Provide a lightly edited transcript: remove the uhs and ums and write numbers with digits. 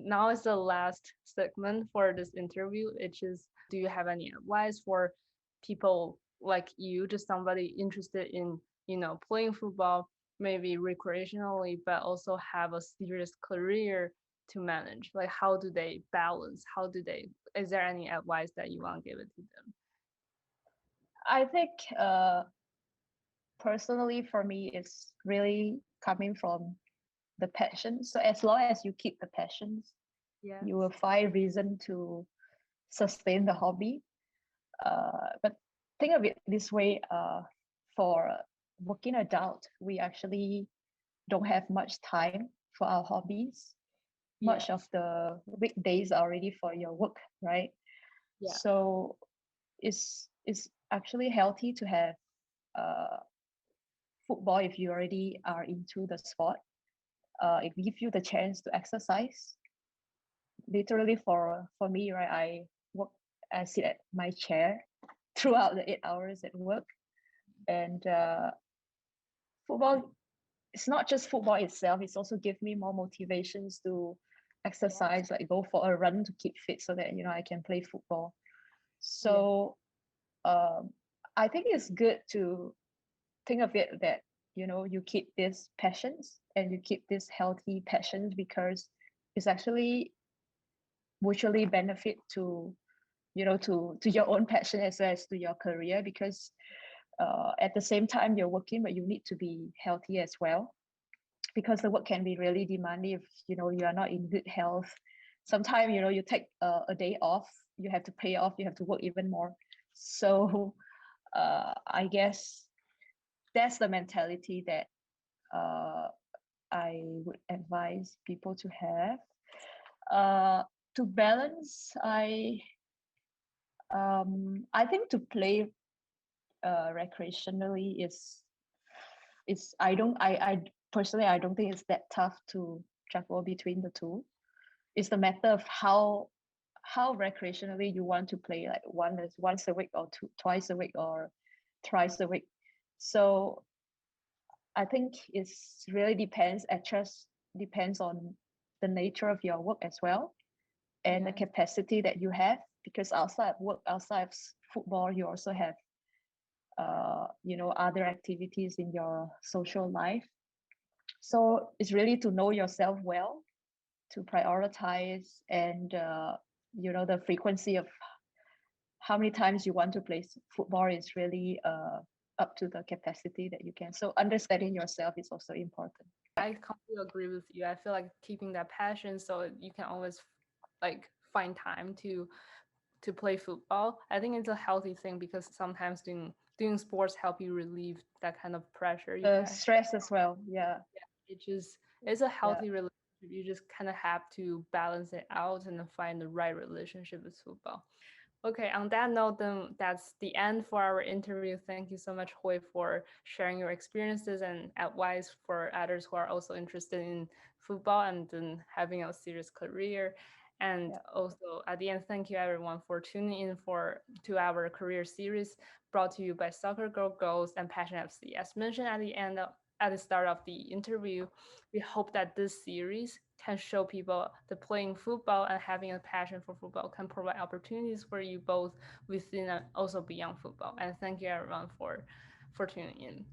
now is the last segment for this interview, which is, do you have any advice for people like you, just somebody interested in, playing football, maybe recreationally, but also have a serious career to manage? Like, how do they balance? Is there any advice that you want to give it to them? I think personally for me, it's really coming from the passion. So as long as you keep the passions, Yes. you will find reason to sustain the hobby. But think of it this way: for a working adult, we actually don't have much time for our hobbies. Much of Yes. the weekdays are already for your work, right? Yeah. So it's actually healthy to have uh, football if you already are into the sport. It gives you the chance to exercise. Literally for me, right? I sit at my chair throughout the 8 hours at work, and football. It's not just football itself. It's also give me more motivations to Yes. exercise, like go for a run to keep fit, so that I can play football. Yeah. So um, I think it's good to think of it that you keep these passions and you keep this healthy passions, because it's actually mutually benefit to to your own passion as well as to your career, because at the same time you're working, but you need to be healthy as well, because the work can be really demanding if you are not in good health. Sometimes you take a day off, you have to pay off, you have to work even more. So I guess that's the mentality that uh, I would advise people to have. uh, to balance, I think to play recreationally is I personally, I don't think it's that tough to juggle between the two. It's the matter of how recreationally you want to play, like once a week or twice a week or thrice a week. So I think it's really depends. It just depends on the nature of your work as well, and the Yes. capacity that you have. Because outside of work, outside of football, you also have other activities in your social life. So it's really to know yourself well, to prioritize, and the frequency of how many times you want to play football is really up to the capacity that you can. So understanding yourself is also important. I completely agree with you. I feel like keeping that passion so you can always like find time to play football. I think it's a healthy thing because sometimes doing sports help you relieve that kind of pressure you The get. stress as well. Yeah. It's a Yeah. healthy relationship. You just kind of have to balance it out and find the right relationship with football. Okay, on that note, then that's the end for our interview. Thank you so much, Hui, for sharing your experiences and advice for others who are also interested in football and then having a serious career. And Yeah. also at the end, thank you everyone for tuning in to our career series brought to you by Soccer Girl Goals and Passion FC. As mentioned at the start of the interview, we hope that this series can show people that playing football and having a passion for football can provide opportunities for you both within and also beyond football. And thank you everyone for tuning in.